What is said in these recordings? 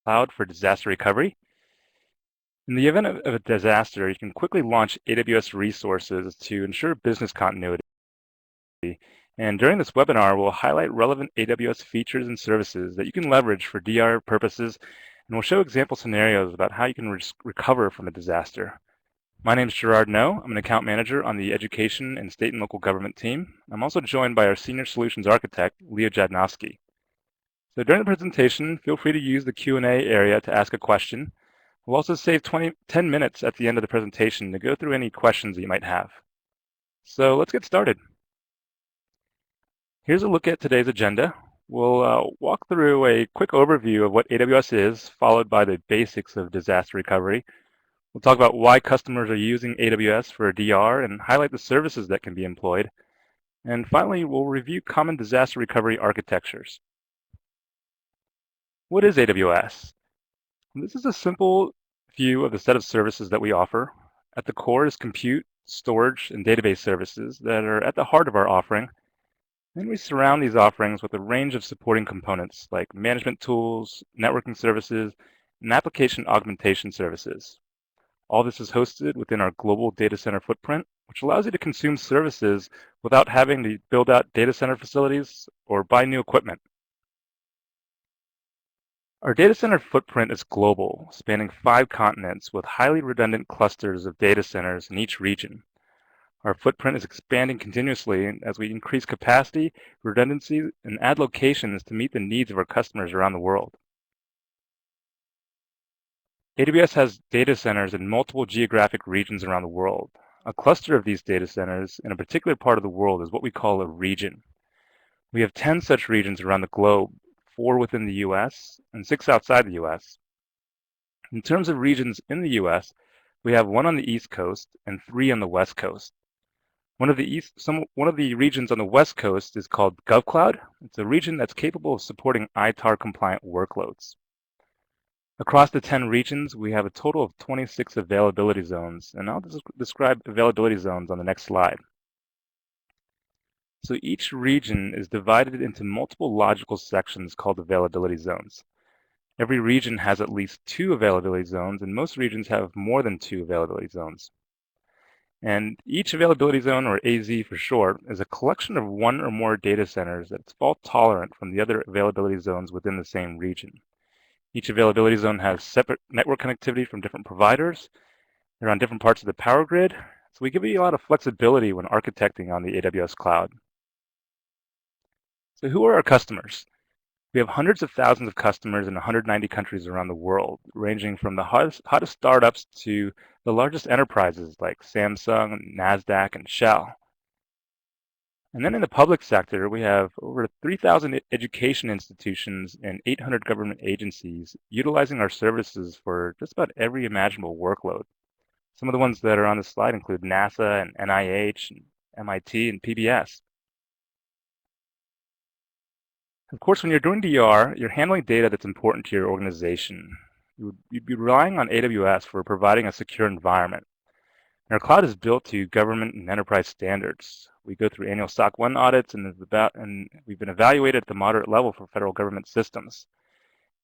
cloud for disaster recovery. In the event of a disaster, you can quickly launch AWS resources to ensure business continuity. And during this webinar, we'll highlight relevant AWS features and services that you can leverage for DR purposes, and we'll show example scenarios about how you can recover from a disaster. My name is Gerard No. I'm an account manager on the education and state and local government team. I'm also joined by our senior solutions architect, Leo Jadnowski. So during the presentation, feel free to use the Q&A area to ask a question. We'll also save 10 minutes at the end of the presentation to go through any questions that you might have. So let's get started. Here's a look at today's agenda. We'll walk through a quick overview of what AWS is, followed by the basics of disaster recovery. We'll talk about why customers are using AWS for DR and highlight the services that can be employed. And finally, we'll review common disaster recovery architectures. What is AWS? This is a simple view of the set of services that we offer. At the core is compute, storage, and database services that are at the heart of our offering. Then we surround these offerings with a range of supporting components like management tools, networking services, and application augmentation services. All this is hosted within our global data center footprint, which allows you to consume services without having to build out data center facilities or buy new equipment. Our data center footprint is global, spanning 5 continents with highly redundant clusters of data centers in each region. Our footprint is expanding continuously as we increase capacity, redundancy, and add locations to meet the needs of our customers around the world. AWS has data centers in multiple geographic regions around the world. A cluster of these data centers in a particular part of the world is what we call a region. We have 10 such regions around the globe, 4 within the US and 6 outside the US. In terms of regions in the US, we have 1 on the East Coast and 3 on the West Coast. One of the regions on the West Coast is called GovCloud. It's a region that's capable of supporting ITAR compliant workloads. Across the 10 regions, we have a total of 26 availability zones, and I'll describe availability zones on the next slide. So each region is divided into multiple logical sections called availability zones. Every region has at least 2 availability zones, and most regions have more than 2 availability zones. And each availability zone, or AZ for short, is a collection of 1 or more data centers that's fault tolerant from the other availability zones within the same region. Each availability zone has separate network connectivity from different providers. They're on different parts of the power grid, so we give you a lot of flexibility when architecting on the AWS cloud. So who are our customers? We have hundreds of thousands of customers in 190 countries around the world, ranging from the hottest startups to the largest enterprises like Samsung, NASDAQ, and Shell. And then in the public sector, we have over 3,000 education institutions and 800 government agencies utilizing our services for just about every imaginable workload. Some of the ones that are on the slide include NASA and NIH, and MIT, and PBS. Of course, when you're doing DR, you're handling data that's important to your organization. You'd be relying on AWS for providing a secure environment. And our cloud is built to government and enterprise standards. We go through annual SOC 1 audits, and we've been evaluated at the moderate level for federal government systems.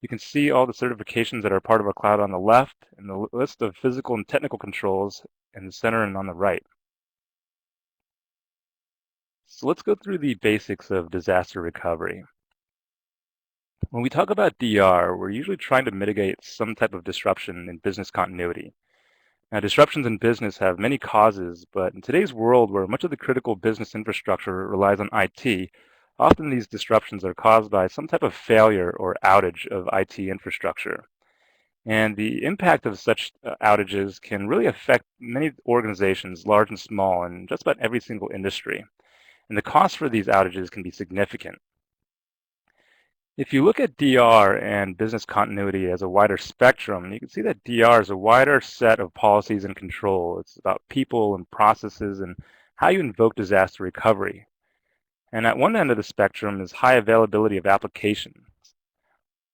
You can see all the certifications that are part of our cloud on the left, and the list of physical and technical controls in the center and on the right. So let's go through the basics of disaster recovery. When we talk about DR, we're usually trying to mitigate some type of disruption in business continuity. Now, disruptions in business have many causes, but in today's world where much of the critical business infrastructure relies on IT, often these disruptions are caused by some type of failure or outage of IT infrastructure. And the impact of such outages can really affect many organizations, large and small, in just about every single industry. And the cost for these outages can be significant. If you look at DR and business continuity as a wider spectrum, you can see that DR is a wider set of policies and control. It's about people and processes and how you invoke disaster recovery. And at one end of the spectrum is high availability of applications.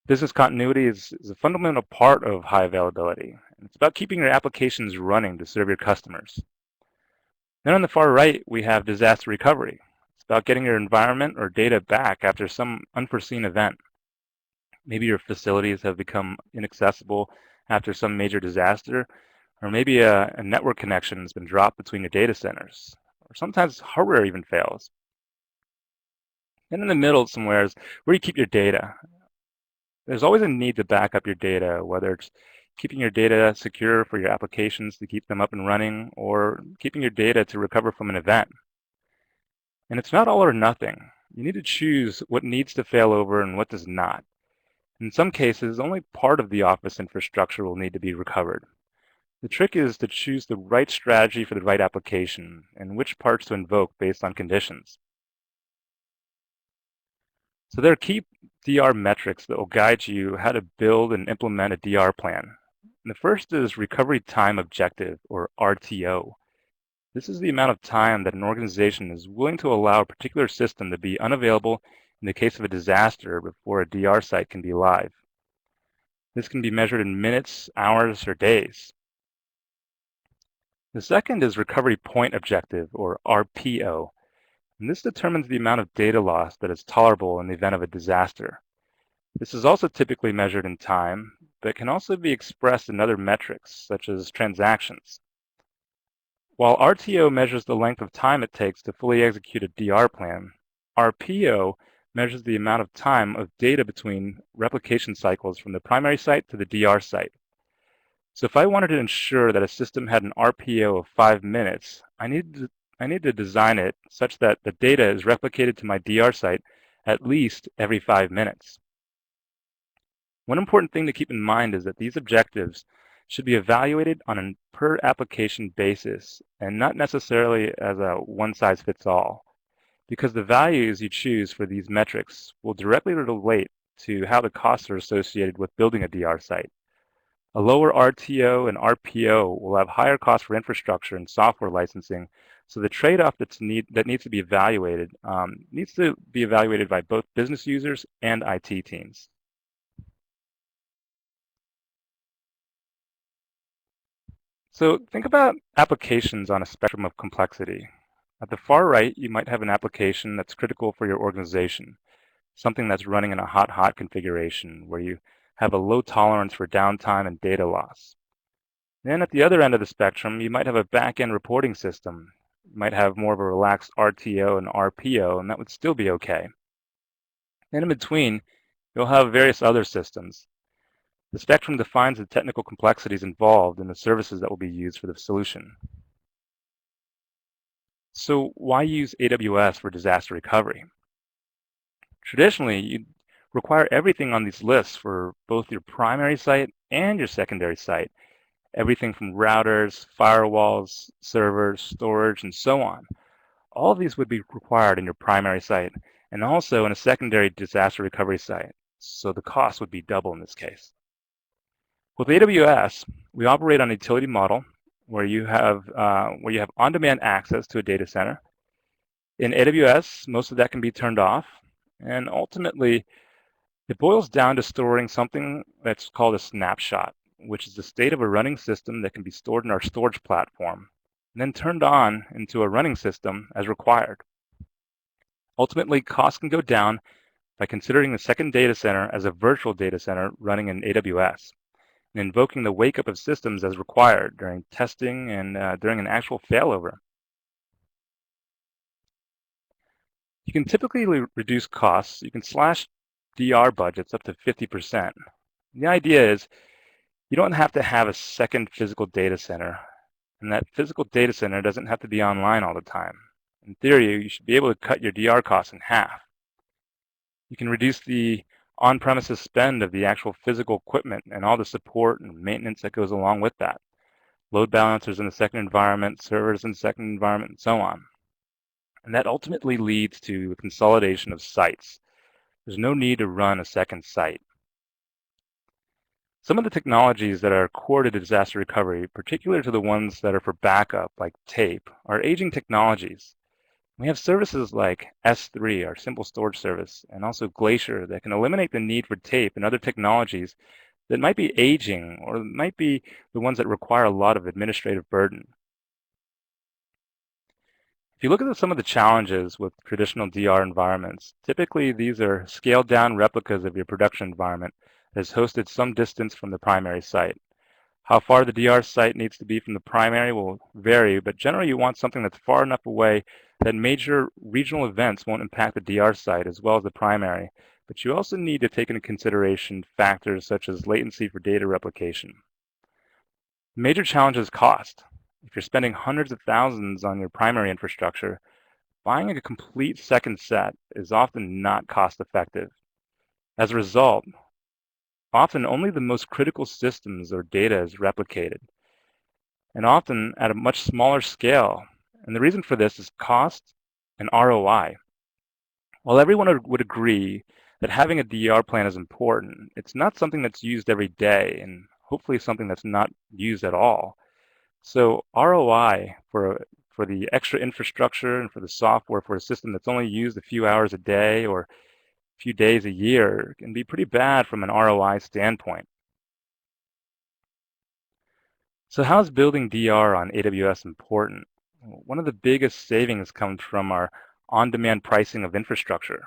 Business continuity is a fundamental part of high availability. It's about keeping your applications running to serve your customers. Then on the far right, we have disaster recovery. About getting your environment or data back after some unforeseen event. Maybe your facilities have become inaccessible after some major disaster, or maybe a network connection has been dropped between your data centers, or sometimes hardware even fails. And in the middle somewhere is where you keep your data. There's always a need to back up your data, whether it's keeping your data secure for your applications to keep them up and running, or keeping your data to recover from an event. And it's not all or nothing. You need to choose what needs to fail over and what does not. In some cases, only part of the office infrastructure will need to be recovered. The trick is to choose the right strategy for the right application and which parts to invoke based on conditions. So there are key DR metrics that will guide you how to build and implement a DR plan. And the first is Recovery Time Objective, or RTO. This is the amount of time that an organization is willing to allow a particular system to be unavailable in the case of a disaster before a DR site can be live. This can be measured in minutes, hours, or days. The second is Recovery Point Objective, or RPO, and this determines the amount of data loss that is tolerable in the event of a disaster. This is also typically measured in time, but can also be expressed in other metrics, such as transactions. While RTO measures the length of time it takes to fully execute a DR plan, RPO measures the amount of time of data between replication cycles from the primary site to the DR site. So if I wanted to ensure that a system had an RPO of 5 minutes, I need to design it such that the data is replicated to my DR site at least every 5 minutes. One important thing to keep in mind is that these objectives should be evaluated on a per application basis and not necessarily as a one-size-fits-all, because the values you choose for these metrics will directly relate to how the costs are associated with building a DR site. A lower RTO and RPO will have higher costs for infrastructure and software licensing, so the trade-off that needs to be evaluated by both business users and IT teams. So think about applications on a spectrum of complexity. At the far right, you might have an application that's critical for your organization, something that's running in a hot configuration where you have a low tolerance for downtime and data loss. Then at the other end of the spectrum, you might have a back-end reporting system. You might have more of a relaxed RTO and RPO, and that would still be okay. And in between, you'll have various other systems. The spectrum defines the technical complexities involved in the services that will be used for the solution. So why use AWS for disaster recovery? Traditionally, you require everything on these lists for both your primary site and your secondary site. Everything from routers, firewalls, servers, storage, and so on. All of these would be required in your primary site and also in a secondary disaster recovery site. So the cost would be double in this case. With AWS, we operate on a utility model where you have on-demand access to a data center. In AWS, most of that can be turned off, and ultimately, it boils down to storing something that's called a snapshot, which is the state of a running system that can be stored in our storage platform, and then turned on into a running system as required. Ultimately, costs can go down by considering the second data center as a virtual data center running in AWS, and invoking the wake up of systems as required during testing and during an actual failover. You can typically reduce costs. You can slash DR budgets up to 50%. The idea is you don't have to have a second physical data center, and that physical data center doesn't have to be online all the time. In theory, you should be able to cut your DR costs in half. You can reduce the on-premises spend of the actual physical equipment and all the support and maintenance that goes along with that. Load balancers in the second environment, servers in the second environment, and so on. And that ultimately leads to a consolidation of sites. There's no need to run a second site. Some of the technologies that are core to disaster recovery, particularly to the ones that are for backup, like tape, are aging technologies. We have services like S3, our simple storage service, and also Glacier that can eliminate the need for tape and other technologies that might be aging or might be the ones that require a lot of administrative burden. If you look at some of the challenges with traditional DR environments, typically these are scaled down replicas of your production environment that is hosted some distance from the primary site. How far the DR site needs to be from the primary will vary, but generally you want something that's far enough away that major regional events won't impact the DR site as well as the primary. But you also need to take into consideration factors such as latency for data replication. The major challenge is cost. If you're spending hundreds of thousands on your primary infrastructure, buying a complete second set is often not cost effective. As a result, often only the most critical systems or data is replicated, and often at a much smaller scale. And the reason for this is cost and ROI. While everyone would agree that having a DER plan is important, it's not something that's used every day, and hopefully something that's not used at all. So ROI for the extra infrastructure and for the software for a system that's only used a few hours a day or a few days a year can be pretty bad from an ROI standpoint. So how is building DR on AWS important? One of the biggest savings comes from our on-demand pricing of infrastructure.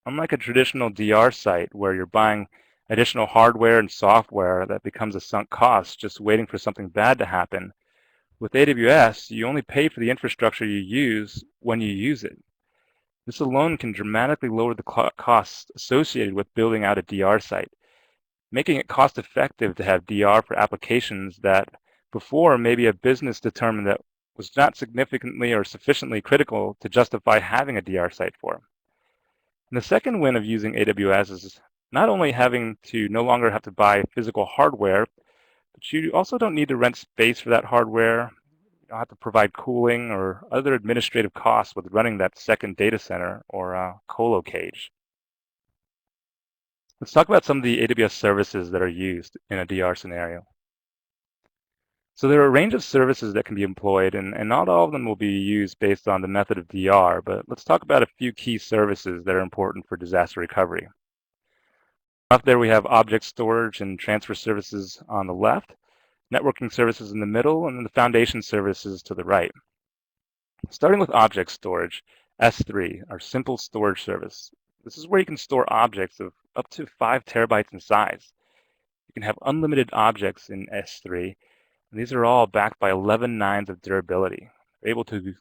Unlike a traditional DR site where you're buying additional hardware and software that becomes a sunk cost just waiting for something bad to happen, with AWS, you only pay for the infrastructure you use when you use it. This alone can dramatically lower the costs associated with building out a DR site, making it cost-effective to have DR for applications that before maybe a business determined that was not significantly or sufficiently critical to justify having a DR site for. And the second win of using AWS is not only having to no longer have to buy physical hardware, but you also don't need to rent space for that hardware. You don't have to provide cooling or other administrative costs with running that second data center or colo cage. Let's talk about some of the AWS services that are used in a DR scenario. So there are a range of services that can be employed, and not all of them will be used based on the method of DR, but let's talk about a few key services that are important for disaster recovery. Up there we have object storage and transfer services on the left, networking services in the middle, and then the foundation services to the right. Starting with object storage, S3, our simple storage service. This is where you can store objects of up to 5 terabytes in size. You can have unlimited objects in S3, and these are all backed by 11 nines of durability. They're able to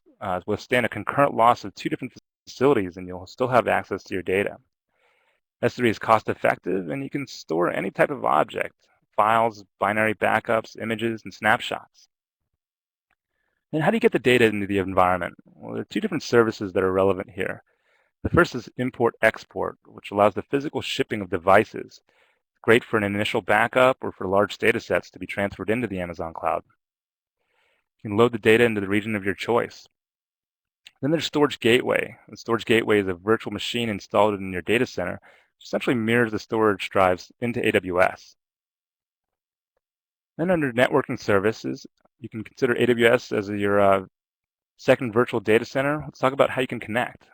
withstand a concurrent loss of 2 different facilities, and you'll still have access to your data. S3 is cost effective, and you can store any type of object, files, binary backups, images, and snapshots. And how do you get the data into the environment? Well, there are 2 different services that are relevant here. The first is import-export, which allows the physical shipping of devices. It's great for an initial backup or for large data sets to be transferred into the Amazon cloud. You can load the data into the region of your choice. Then there's Storage Gateway. The Storage Gateway is a virtual machine installed in your data center, which essentially mirrors the storage drives into AWS. Then under networking services, you can consider AWS as your second virtual data center. Let's talk about how you can connect.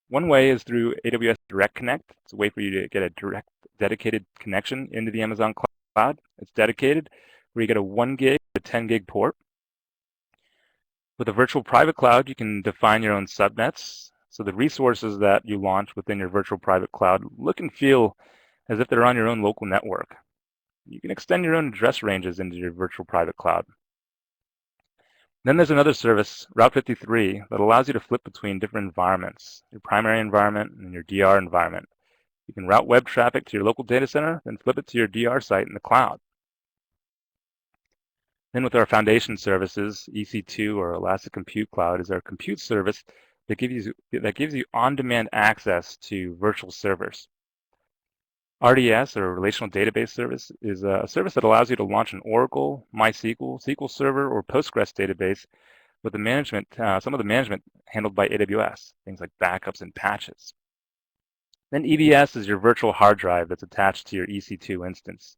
One way is through AWS Direct Connect. It's a way for you to get a direct dedicated connection into the Amazon cloud. It's dedicated, where you get a 1 gig to 10 gig port. With a virtual private cloud, you can define your own subnets. So the resources that you launch within your virtual private cloud look and feel as if they're on your own local network. You can extend your own address ranges into your virtual private cloud. Then there's another service, Route 53, that allows you to flip between different environments, your primary environment and your DR environment. You can route web traffic to your local data center, then flip it to your DR site in the cloud. Then with our foundation services, EC2 or Elastic Compute Cloud is our compute service that gives you on-demand access to virtual servers. RDS, or Relational Database Service, is a service that allows you to launch an Oracle, MySQL, SQL Server, or Postgres database with the management, some of the management handled by AWS, things like backups and patches. Then EBS is your virtual hard drive that's attached to your EC2 instance.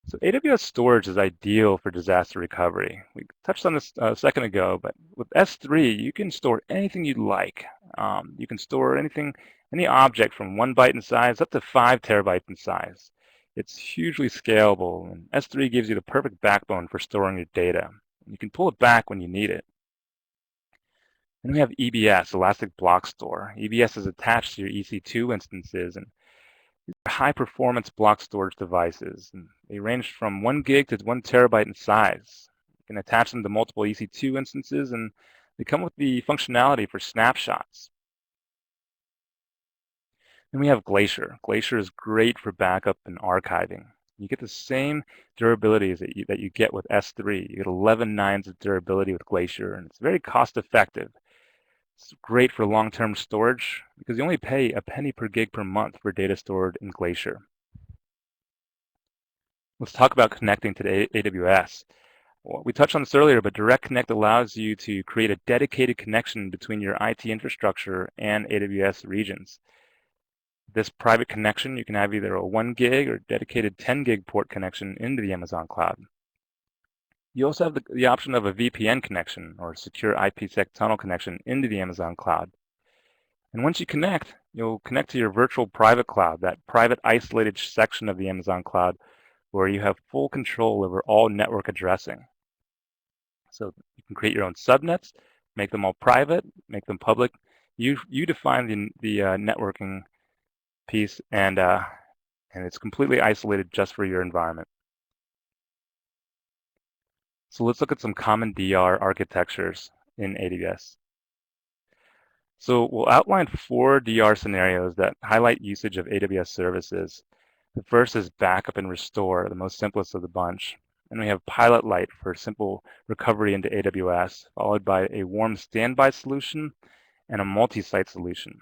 So AWS storage is ideal for disaster recovery. We touched on this a second ago, but with S3, you can store anything you'd like. You can store anything, any object from 1 byte in size up to 5 terabytes in size. It's hugely scalable, and S3 gives you the perfect backbone for storing your data. You can pull it back when you need it. Then we have EBS, Elastic Block Store. EBS is attached to your EC2 instances, and these are high-performance block storage devices. And they range from 1 gig to 1 terabyte in size. You can attach them to multiple EC2 instances, and they come with the functionality for snapshots. Then we have Glacier. Glacier is great for backup and archiving. You get the same durability that you get with S3. You get 11 nines of durability with Glacier, and it's very cost-effective. It's great for long-term storage because you only pay a penny per gig per month for data stored in Glacier. Let's talk about connecting to the AWS. Well, we touched on this earlier, but Direct Connect allows you to create a dedicated connection between your IT infrastructure and AWS regions. This private connection, you can have either a 1 gig or dedicated 10 gig port connection into the Amazon cloud. You also have the option of a VPN connection or secure IPsec tunnel connection into the Amazon cloud. And once you connect, you'll connect to your virtual private cloud, that private isolated section of the Amazon cloud where you have full control over all network addressing. So you can create your own subnets, make them all private, make them public. You define the networking piece, and it's completely isolated just for your environment. So let's look at some common DR architectures in AWS. So we'll outline 4 DR scenarios that highlight usage of AWS services. The first is backup and restore, the most simplest of the bunch. And we have Pilot Light for simple recovery into AWS, followed by a warm standby solution and a multi-site solution.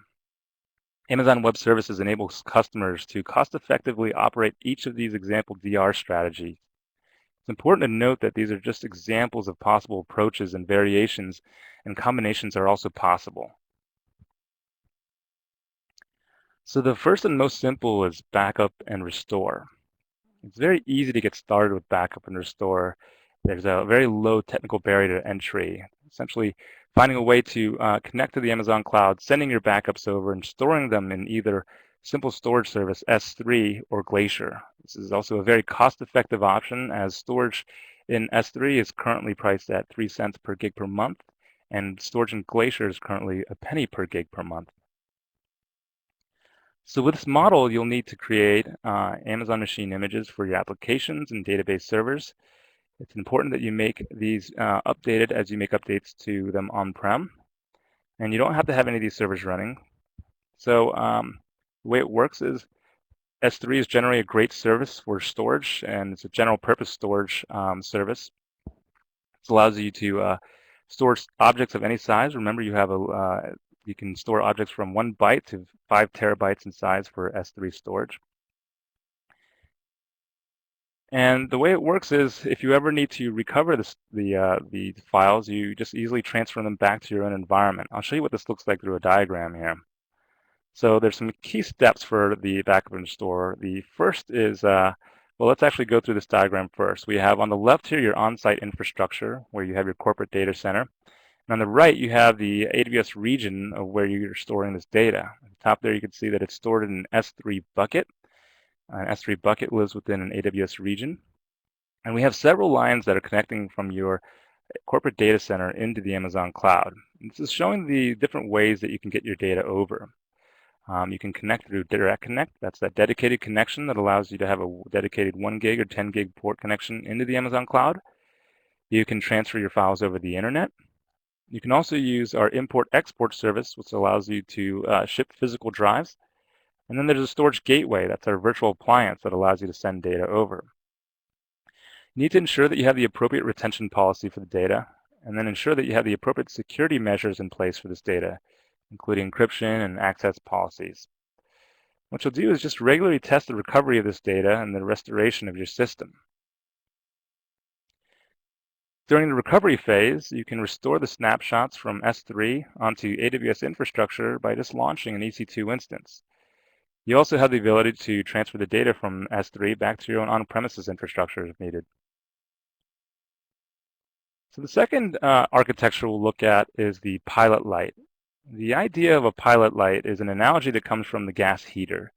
Amazon Web Services enables customers to cost-effectively operate each of these example DR strategies. It's important to note that these are just examples of possible approaches, and variations and combinations are also possible. So the first and most simple is backup and restore. It's very easy to get started with backup and restore. There's a very low technical barrier to entry. Essentially, finding a way to connect to the Amazon cloud, sending your backups over, and storing them in either simple storage service S3 or Glacier. This is also a very cost-effective option, as storage in S3 is currently priced at 3 cents per gig per month, and storage in Glacier is currently a penny per gig per month. So with this model, you'll need to create Amazon machine images for your applications and database servers. It's important that you make these updated as you make updates to them on-prem. And you don't have to have any of these servers running. So the way it works is S3 is generally a great service for storage, and it's a general purpose storage service. It allows you to store objects of any size. Remember, you can store objects from 1 byte to 5 terabytes in size for S3 storage. And the way it works is, if you ever need to recover the files, you just easily transfer them back to your own environment. I'll show you what this looks like through a diagram here. So there's some key steps for the backup and restore. The first is, well, let's actually go through this diagram first. We have on the left here your on-site infrastructure, where you have your corporate data center. And on the right, you have the AWS region of where you're storing this data. At the top there, you can see that it's stored in an S3 bucket. An S3 bucket lives within an AWS region. And we have several lines that are connecting from your corporate data center into the Amazon cloud. And this is showing the different ways that you can get your data over. You can connect through Direct Connect. That's that dedicated connection that allows you to have a dedicated 1 gig or 10 gig port connection into the Amazon cloud. You can transfer your files over the internet. You can also use our import-export service, which allows you to ship physical drives. And then there's a storage gateway. That's our virtual appliance that allows you to send data over. You need to ensure that you have the appropriate retention policy for the data, and then ensure that you have the appropriate security measures in place for this data, including encryption and access policies. What you'll do is just regularly test the recovery of this data and the restoration of your system. During the recovery phase, you can restore the snapshots from S3 onto AWS infrastructure by just launching an EC2 instance. You also have the ability to transfer the data from S3 back to your own on-premises infrastructure if needed. So the second architecture we'll look at is the pilot light. The idea of a pilot light is an analogy that comes from the gas heater.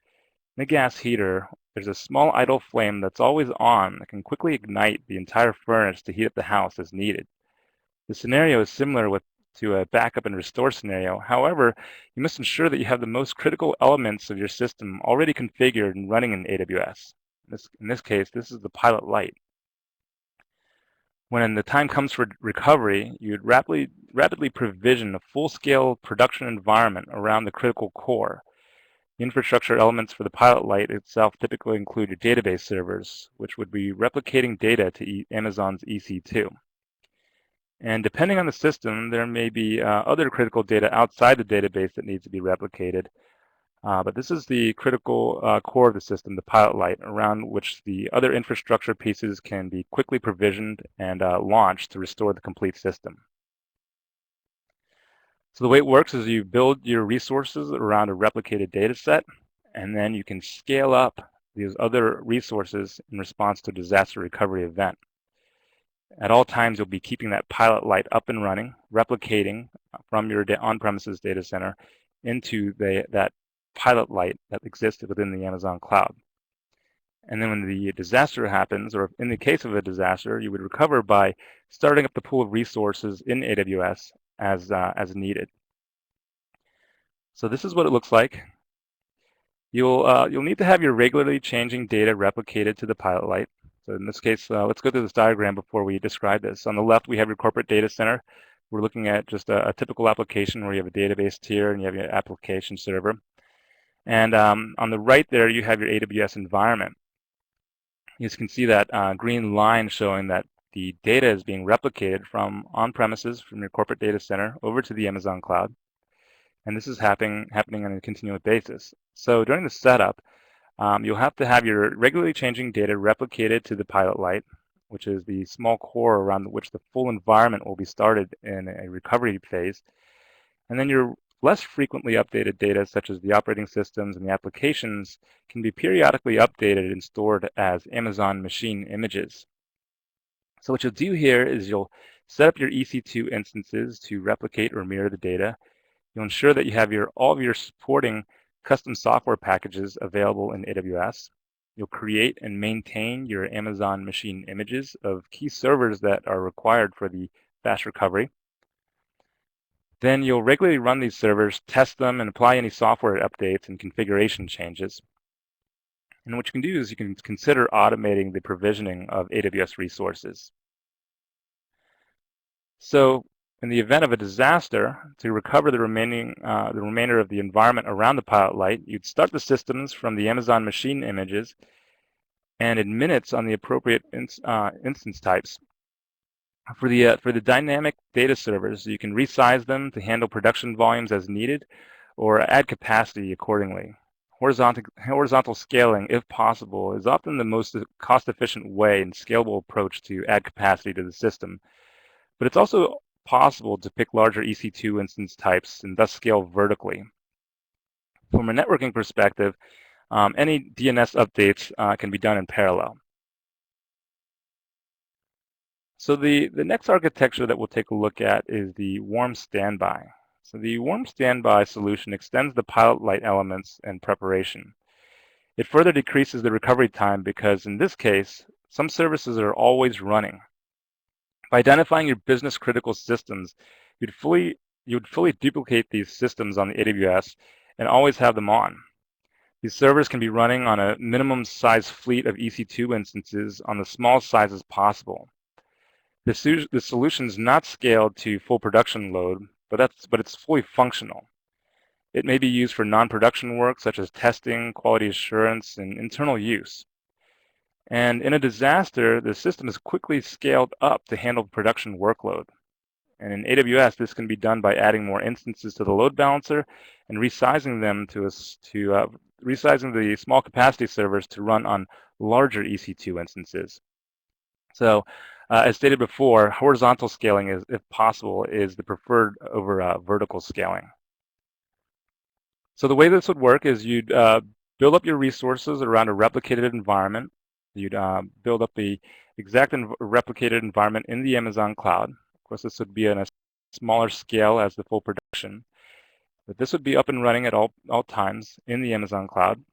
In the gas heater, there's a small idle flame that's always on that can quickly ignite the entire furnace to heat up the house as needed. The scenario is similar to a backup and restore scenario. However, you must ensure that you have the most critical elements of your system already configured and running in AWS. In this case, this is the pilot light. When the time comes for recovery, you'd rapidly provision a full-scale production environment around the critical core. The infrastructure elements for the pilot light itself typically include your database servers, which would be replicating data to Amazon's EC2. And depending on the system, there may be other critical data outside the database that needs to be replicated. But this is the critical core of the system, the pilot light, around which the other infrastructure pieces can be quickly provisioned and launched to restore the complete system. So the way it works is you build your resources around a replicated data set, and then you can scale up these other resources in response to a disaster recovery event. At all times, you'll be keeping that pilot light up and running, replicating from your on-premises data center into that pilot light that existed within the Amazon cloud. And then when the disaster happens, or in the case of a disaster, you would recover by starting up the pool of resources in AWS as needed. So this is what it looks like. You'll need to have your regularly changing data replicated to the pilot light. So in this case, let's go through this diagram before we describe this. On the left, we have your corporate data center. We're looking at just a typical application where you have a database tier and you have your application server. And on the right there, you have your AWS environment. You can see that green line showing that the data is being replicated from on-premises, from your corporate data center, over to the Amazon cloud. And this is happening on a continuous basis. So during the setup, you'll have to have your regularly changing data replicated to the pilot light, which is the small core around which the full environment will be started in a recovery phase. And then your less frequently updated data, such as the operating systems and the applications, can be periodically updated and stored as Amazon machine images. So what you'll do here is you'll set up your EC2 instances to replicate or mirror the data. You'll ensure that you have all of your supporting custom software packages available in AWS. You'll create and maintain your Amazon machine images of key servers that are required for the fast recovery. Then you'll regularly run these servers, test them, and apply any software updates and configuration changes. And what you can do is you can consider automating the provisioning of AWS resources. So in the event of a disaster, to recover the remainder of the environment around the pilot light, you'd start the systems from the Amazon machine images and in minutes on the appropriate instance types. For the dynamic data servers, you can resize them to handle production volumes as needed or add capacity accordingly. Horizontal scaling, if possible, is often the most cost-efficient way and scalable approach to add capacity to the system. But it's also possible to pick larger EC2 instance types and thus scale vertically. From a networking perspective, any DNS updates can be done in parallel. So the next architecture that we'll take a look at is the warm standby. So the warm standby solution extends the pilot light elements and preparation. It further decreases the recovery time because in this case, some services are always running. By identifying your business critical systems, you'd fully duplicate these systems on the AWS and always have them on. These servers can be running on a minimum size fleet of EC2 instances on the smallest sizes possible. The solution is not scaled to full production load, but it's fully functional. It may be used for non-production work such as testing, quality assurance, and internal use. And in a disaster, the system is quickly scaled up to handle production workload. And in AWS, this can be done by adding more instances to the load balancer and resizing them resizing the small capacity servers to run on larger EC2 instances. So, as stated before, horizontal scaling is, if possible, is the preferred over vertical scaling. So the way this would work is you'd build up your resources around a replicated environment. You'd build up the exact replicated environment in the Amazon cloud. Of course, this would be on a smaller scale as the full production, but this would be up and running at all times in the Amazon cloud.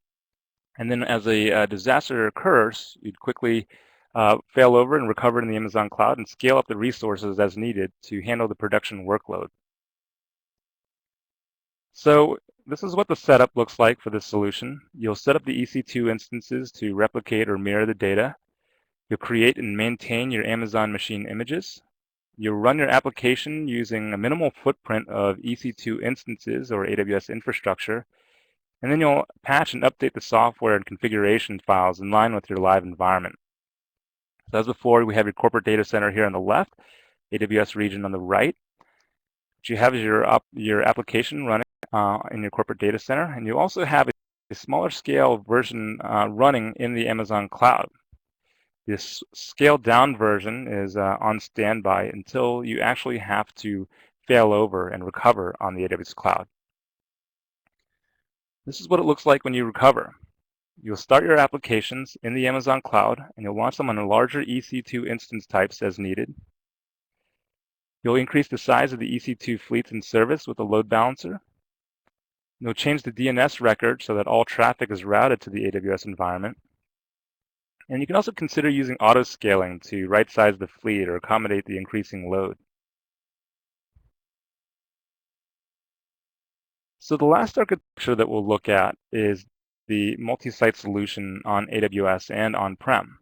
And then as a disaster occurs, you'd quickly fail over and recover in the Amazon cloud, and scale up the resources as needed to handle the production workload. So this is what the setup looks like for this solution. You'll set up the EC2 instances to replicate or mirror the data. You'll create and maintain your Amazon machine images. You'll run your application using a minimal footprint of EC2 instances or AWS infrastructure. And then you'll patch and update the software and configuration files in line with your live environment. So as before, we have your corporate data center here on the left, AWS region on the right. What you have is your application running in your corporate data center, and you also have a smaller scale version running in the Amazon cloud. This scaled down version is on standby until you actually have to fail over and recover on the AWS cloud. This is what it looks like when you recover. You'll start your applications in the Amazon cloud, and you'll launch them on a larger EC2 instance types as needed. You'll increase the size of the EC2 fleets in service with a load balancer. You'll change the DNS record so that all traffic is routed to the AWS environment. And you can also consider using auto-scaling to right-size the fleet or accommodate the increasing load. So the last architecture that we'll look at is the multi-site solution on AWS and on-prem.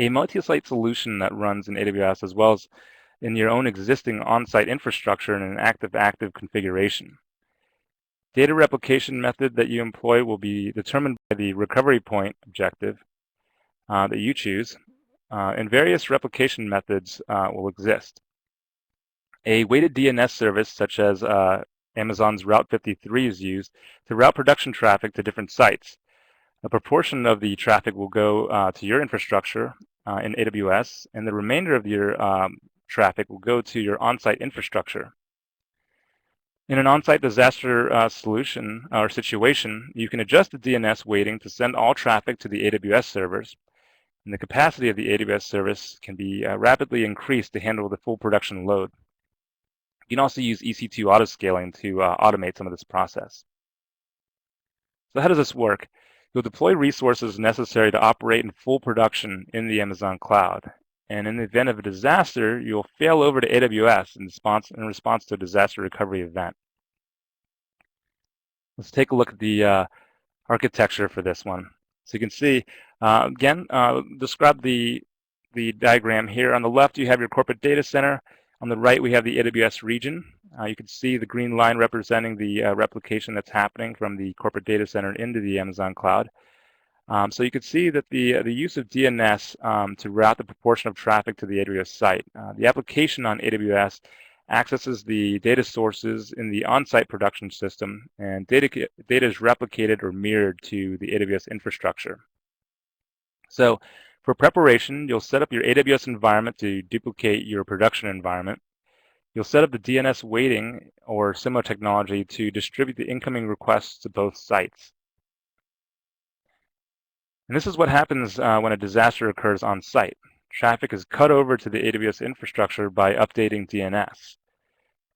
A multi-site solution that runs in AWS as well as in your own existing on-site infrastructure in an active-active configuration. Data replication method that you employ will be determined by the recovery point objective that you choose, and various replication methods will exist. A weighted DNS service such as Amazon's Route 53 is used to route production traffic to different sites. A proportion of the traffic will go to your infrastructure in AWS, and the remainder of your traffic will go to your on-site infrastructure. In an on-site disaster solution or situation, you can adjust the DNS weighting to send all traffic to the AWS servers, and the capacity of the AWS service can be rapidly increased to handle the full production load. You can also use EC2 auto-scaling to automate some of this process. So how does this work? You'll deploy resources necessary to operate in full production in the Amazon cloud. And in the event of a disaster, you'll fail over to AWS in response to a disaster recovery event. Let's take a look at the architecture for this one. So you can see, again, describe the diagram here. On the left, you have your corporate data center. On the right, we have the AWS region. You can see the green line representing the replication that's happening from the corporate data center into the Amazon cloud. So you can see that the use of DNS to route the proportion of traffic to the AWS site. The application on AWS accesses the data sources in the on-site production system, and data is replicated or mirrored to the AWS infrastructure. So for preparation, you'll set up your AWS environment to duplicate your production environment. You'll set up the DNS weighting or similar technology to distribute the incoming requests to both sites. And this is what happens when a disaster occurs on site. Traffic is cut over to the AWS infrastructure by updating DNS.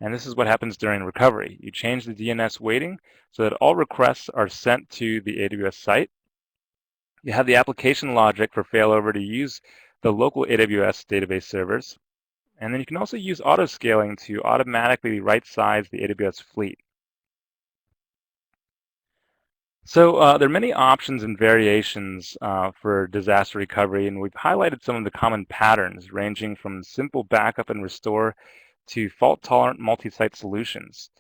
And this is what happens during recovery. You change the DNS weighting so that all requests are sent to the AWS site. You have the application logic for failover to use the local AWS database servers. And then you can also use auto-scaling to automatically right-size the AWS fleet. So there are many options and variations for disaster recovery, and we've highlighted some of the common patterns ranging from simple backup and restore to fault-tolerant multi-site solutions.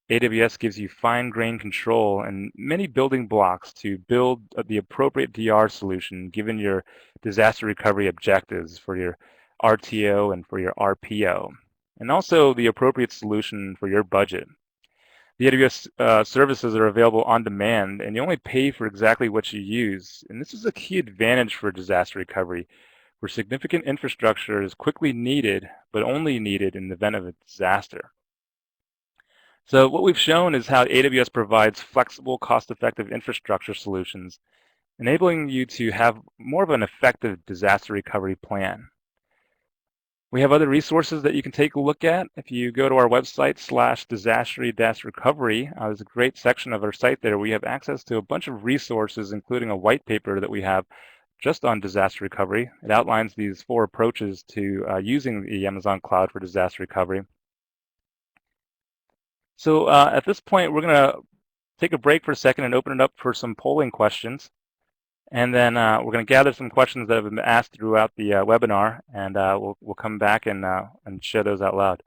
AWS gives you fine-grained control and many building blocks to build the appropriate DR solution given your disaster recovery objectives for your RTO and for your RPO, and also the appropriate solution for your budget. The AWS services are available on demand, and you only pay for exactly what you use. And this is a key advantage for disaster recovery, where significant infrastructure is quickly needed, but only needed in the event of a disaster. So what we've shown is how AWS provides flexible, cost-effective infrastructure solutions, enabling you to have more of an effective disaster recovery plan. We have other resources that you can take a look at. If you go to our website /disaster-recovery, there's a great section of our site there. We have access to a bunch of resources, including a white paper that we have just on disaster recovery. It outlines these 4 approaches to using the Amazon cloud for disaster recovery. So at this point, we're going to take a break for a second and open it up for some polling questions. And then we're going to gather some questions that have been asked throughout the webinar, and we'll come back and share those out loud.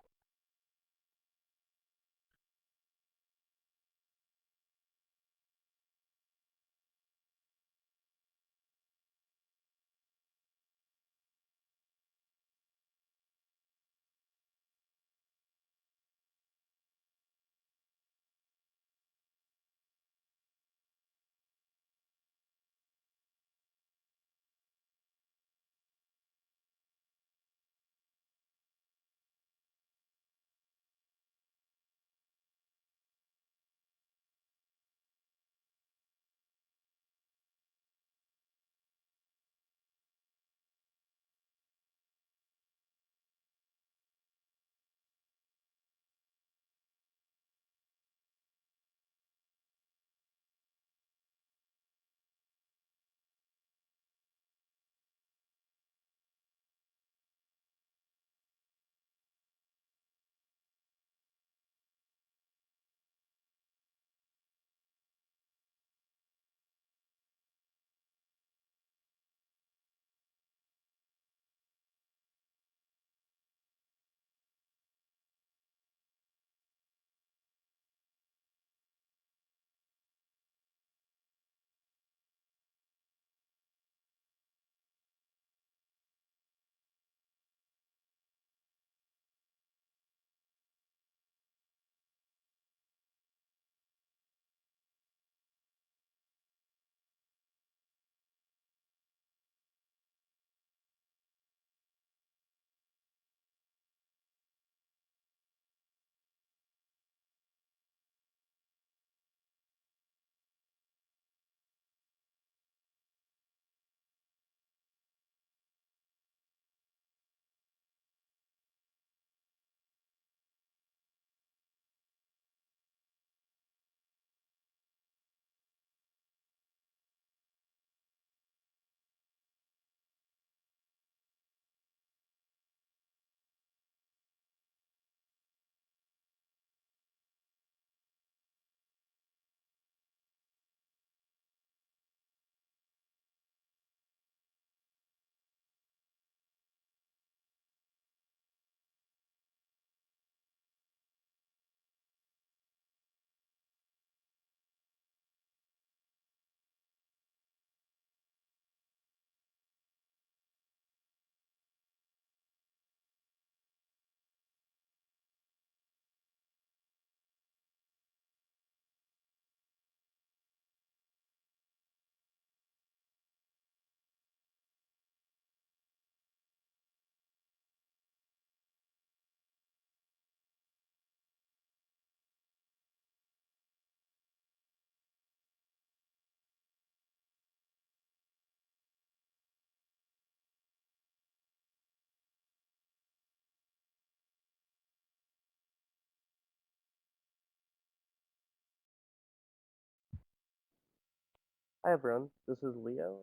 Hi everyone, this is Leo.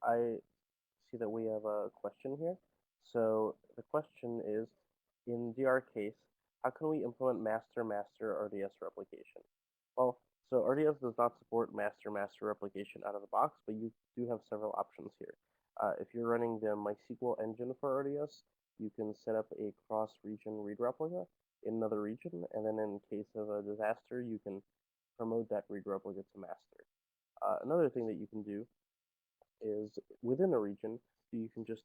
I see that we have a question here. So the question is, in DR case, how can we implement master-master RDS replication? Well, so RDS does not support master-master replication out of the box, but you do have several options here. If you're running the MySQL engine for RDS, you can set up a cross-region read replica in another region, and then in case of a disaster, you can promote that read replica to master. Another thing that you can do is within a region, you can just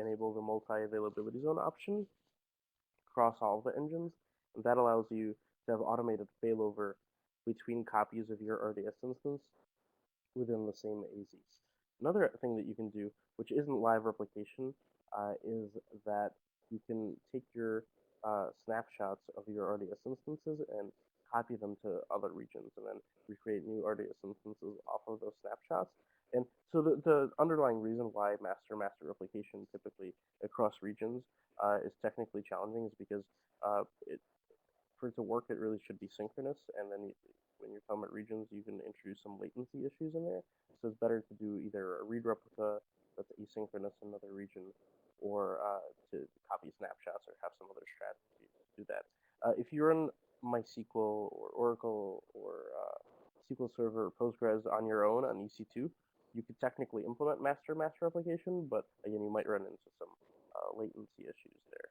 enable the multi-availability zone option across all of the engines, and that allows you to have automated failover between copies of your RDS instance within the same AZs. Another thing that you can do, which isn't live replication, is that you can take your snapshots of your RDS instances and copy them to other regions and then recreate new RDS instances off of those snapshots. And so the underlying reason why master-master replication typically across regions is technically challenging is because for it to work, it really should be synchronous. And then when you come at regions, you can introduce some latency issues in there. So it's better to do either a read replica that's asynchronous in another region, or to copy snapshots or have some other strategy to do that. If you run MySQL or Oracle or SQL Server or Postgres on your own on EC2, you could technically implement master-master replication, but again, you might run into some latency issues there.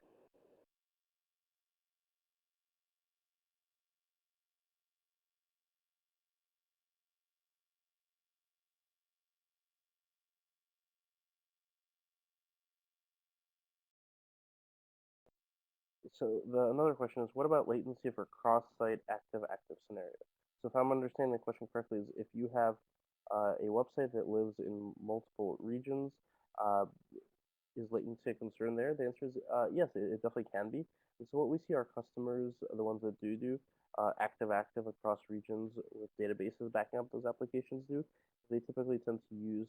So another question is, what about latency for cross-site active-active scenarios? So if I'm understanding the question correctly, is if you have a website that lives in multiple regions, uh, is latency a concern there? The answer is yes, it definitely can be. And so what we see our customers, the ones that do active-active across regions with databases backing up those applications do, they typically tend to use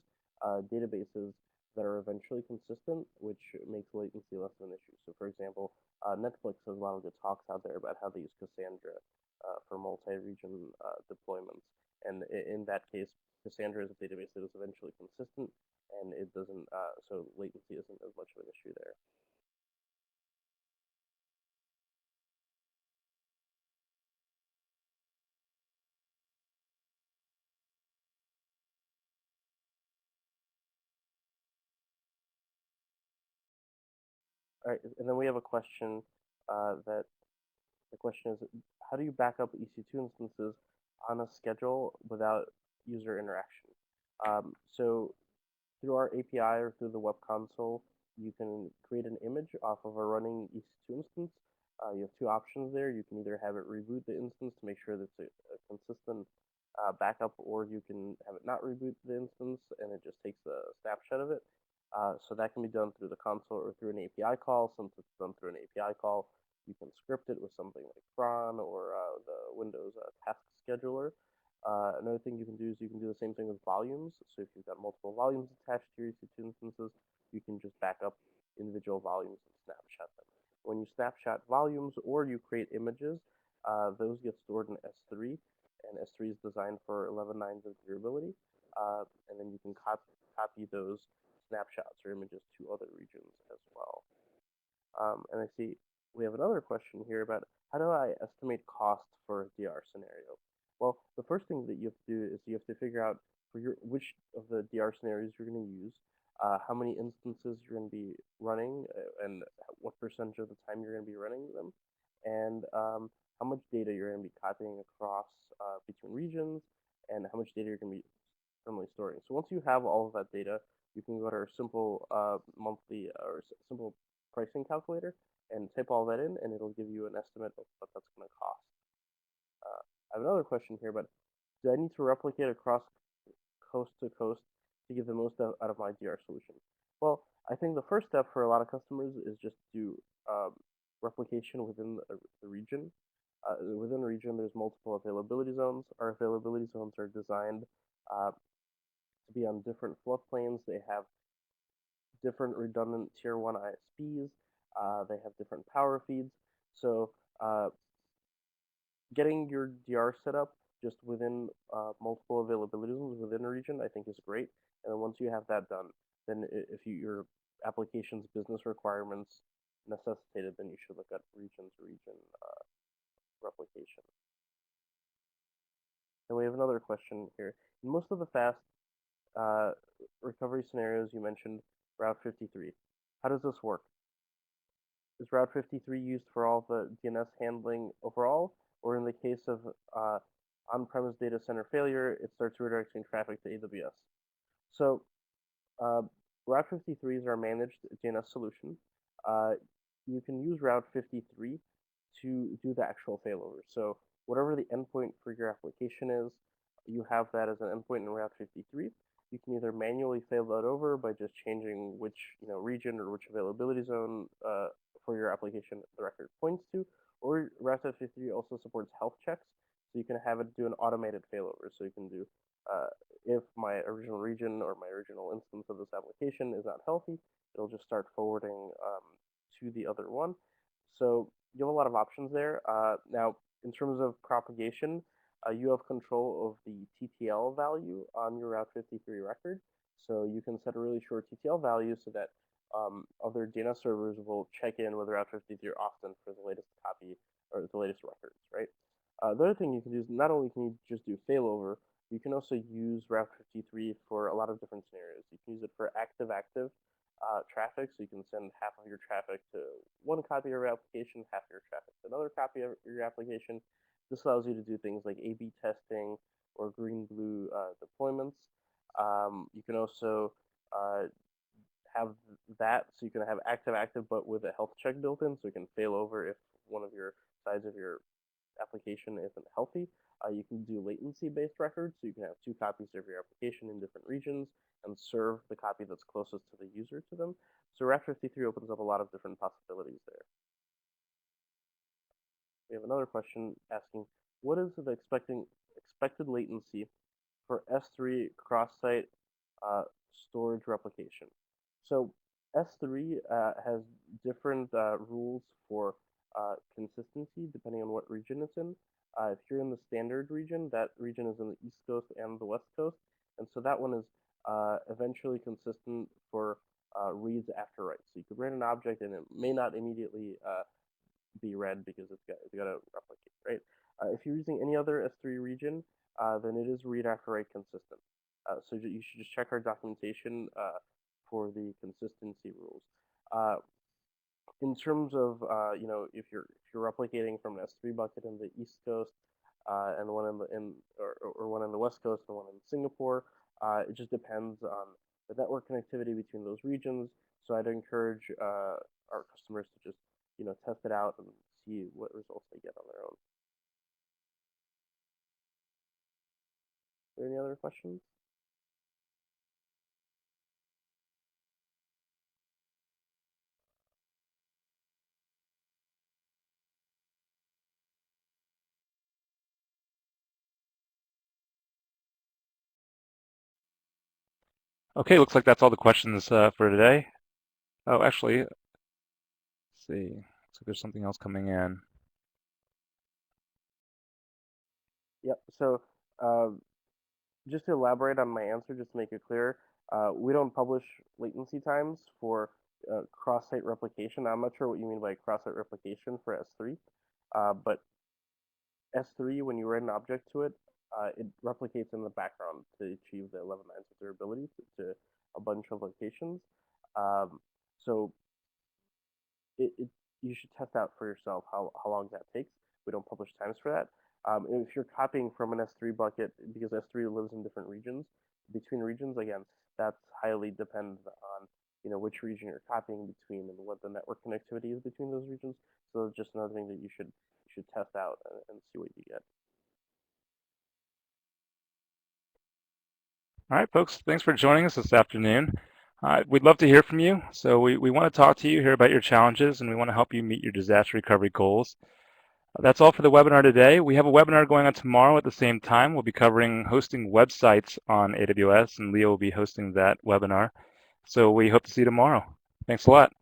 databases that are eventually consistent, which makes latency less of an issue. So for example, Netflix has a lot of good talks out there about how they use Cassandra for multi-region deployments. And in that case, Cassandra is a database that is eventually consistent, and it doesn't, so latency isn't as much of an issue there. All right, and then we have a question that the question is, how do you back up EC2 instances on a schedule without user interaction? So through our API or through the web console, you can create an image off of a running EC2 instance. You have two options there. You can either have it reboot the instance to make sure that it's a consistent backup, or you can have it not reboot the instance and it just takes a snapshot of it. So that can be done through the console or through an API call. Since it's done through an API call, you can script it with something like cron or the Windows task scheduler. Another thing you can do is you can do the same thing with volumes. So if you've got multiple volumes attached to your EC2 instances, you can just back up individual volumes and snapshot them. When you snapshot volumes or you create images, those get stored in S3, and S3 is designed for 11 nines of durability. And then you can copy those snapshots or images to other regions as well. And I see we have another question here about how do I estimate cost for a DR scenario? Well, the first thing that you have to do is you have to figure out for which of the DR scenarios you're going to use, how many instances you're going to be running, and what percentage of the time you're going to be running them, and how much data you're going to be copying across between regions, and how much data you're going to be permanently storing. So once you have all of that data, you can go to our simple monthly or simple pricing calculator and type all that in, and it'll give you an estimate of what that's going to cost. I have another question here, but do I need to replicate across coast to coast to get the most out of my DR solution? Well, I think the first step for a lot of customers is just to replication within the region. Within a region, there's multiple availability zones. Our availability zones are designed to be on different floodplains. They have different redundant tier 1 ISPs. They have different power feeds. So getting your DR set up just within multiple availability zones within a region, I think is great. And then once you have that done, then if your application's business requirements necessitated, then you should look at region to region replication. And we have another question here. In most of the fast recovery scenarios you mentioned, Route 53. How does this work? Is Route 53 used for all the DNS handling overall, or in the case of on-premise data center failure, it starts redirecting traffic to AWS? So uh, Route 53 is our managed DNS solution. You can use Route 53 to do the actual failover. So whatever the endpoint for your application is, you have that as an endpoint in Route 53. You can either manually fail that over by just changing which region or which availability zone for your application the record points to, or Route 53 also supports health checks, so you can have it do an automated failover. So you can do if my original region or my original instance of this application is not healthy, it'll just start forwarding to the other one. So you have a lot of options there. Now, in terms of propagation, you have control of the TTL value on your Route 53 record. So you can set a really short TTL value so that other DNS servers will check in with Route 53 often for the latest copy or the latest records, right? The other thing you can do is not only can you just do failover, you can also use Route 53 for a lot of different scenarios. You can use it for active traffic, so you can send half of your traffic to one copy of your application, half of your traffic to another copy of your application. This allows you to do things like A/B testing or green-blue deployments. You can also have that, so you can have active, but with a health check built in, so it can fail over if one of your sides of your application isn't healthy. You can do latency-based records, so you can have two copies of your application in different regions and serve the copy that's closest to the user to them. So Route 53 opens up a lot of different possibilities there. We have another question asking, what is the expected latency for S3 cross-site storage replication? So S3 has different rules for consistency depending on what region it's in. If you're in the standard region, that region is in the East Coast and the West Coast, and so that one is eventually consistent for reads after writes. So you could write an object and it may not immediately be read because it's got to replicate, right? If you're using any other S3 region, then it is read after write consistent. So you should just check our documentation for the consistency rules. In terms of if you're replicating from an S3 bucket in the East Coast and one or one in the West Coast and one in Singapore, it just depends on the network connectivity between those regions. So I'd encourage our customers to just test it out and see what results they get on their own. Are there any other questions? Okay, looks like that's all the questions for today. Oh, actually, let's see. Looks like there's something else coming in. Yep. So just to elaborate on my answer, just to make it clear, we don't publish latency times for cross-site replication. I'm not sure what you mean by cross-site replication for S3, but S3, when you write an object to it, it replicates in the background to achieve the 11 nines of durability to a bunch of locations. So you should test out for yourself how long that takes. We don't publish times for that. If you're copying from an S3 bucket, because S3 lives in different regions, between regions, again, that's highly dependent on which region you're copying between and what the network connectivity is between those regions. So that's just another thing that you should test out and see what you get. All right, folks, thanks for joining us this afternoon. We'd love to hear from you. So we want to talk to you, hear about your challenges, and we want to help you meet your disaster recovery goals. That's all for the webinar today. We have a webinar going on tomorrow at the same time. We'll be covering hosting websites on AWS, and Leo will be hosting that webinar. So we hope to see you tomorrow. Thanks a lot.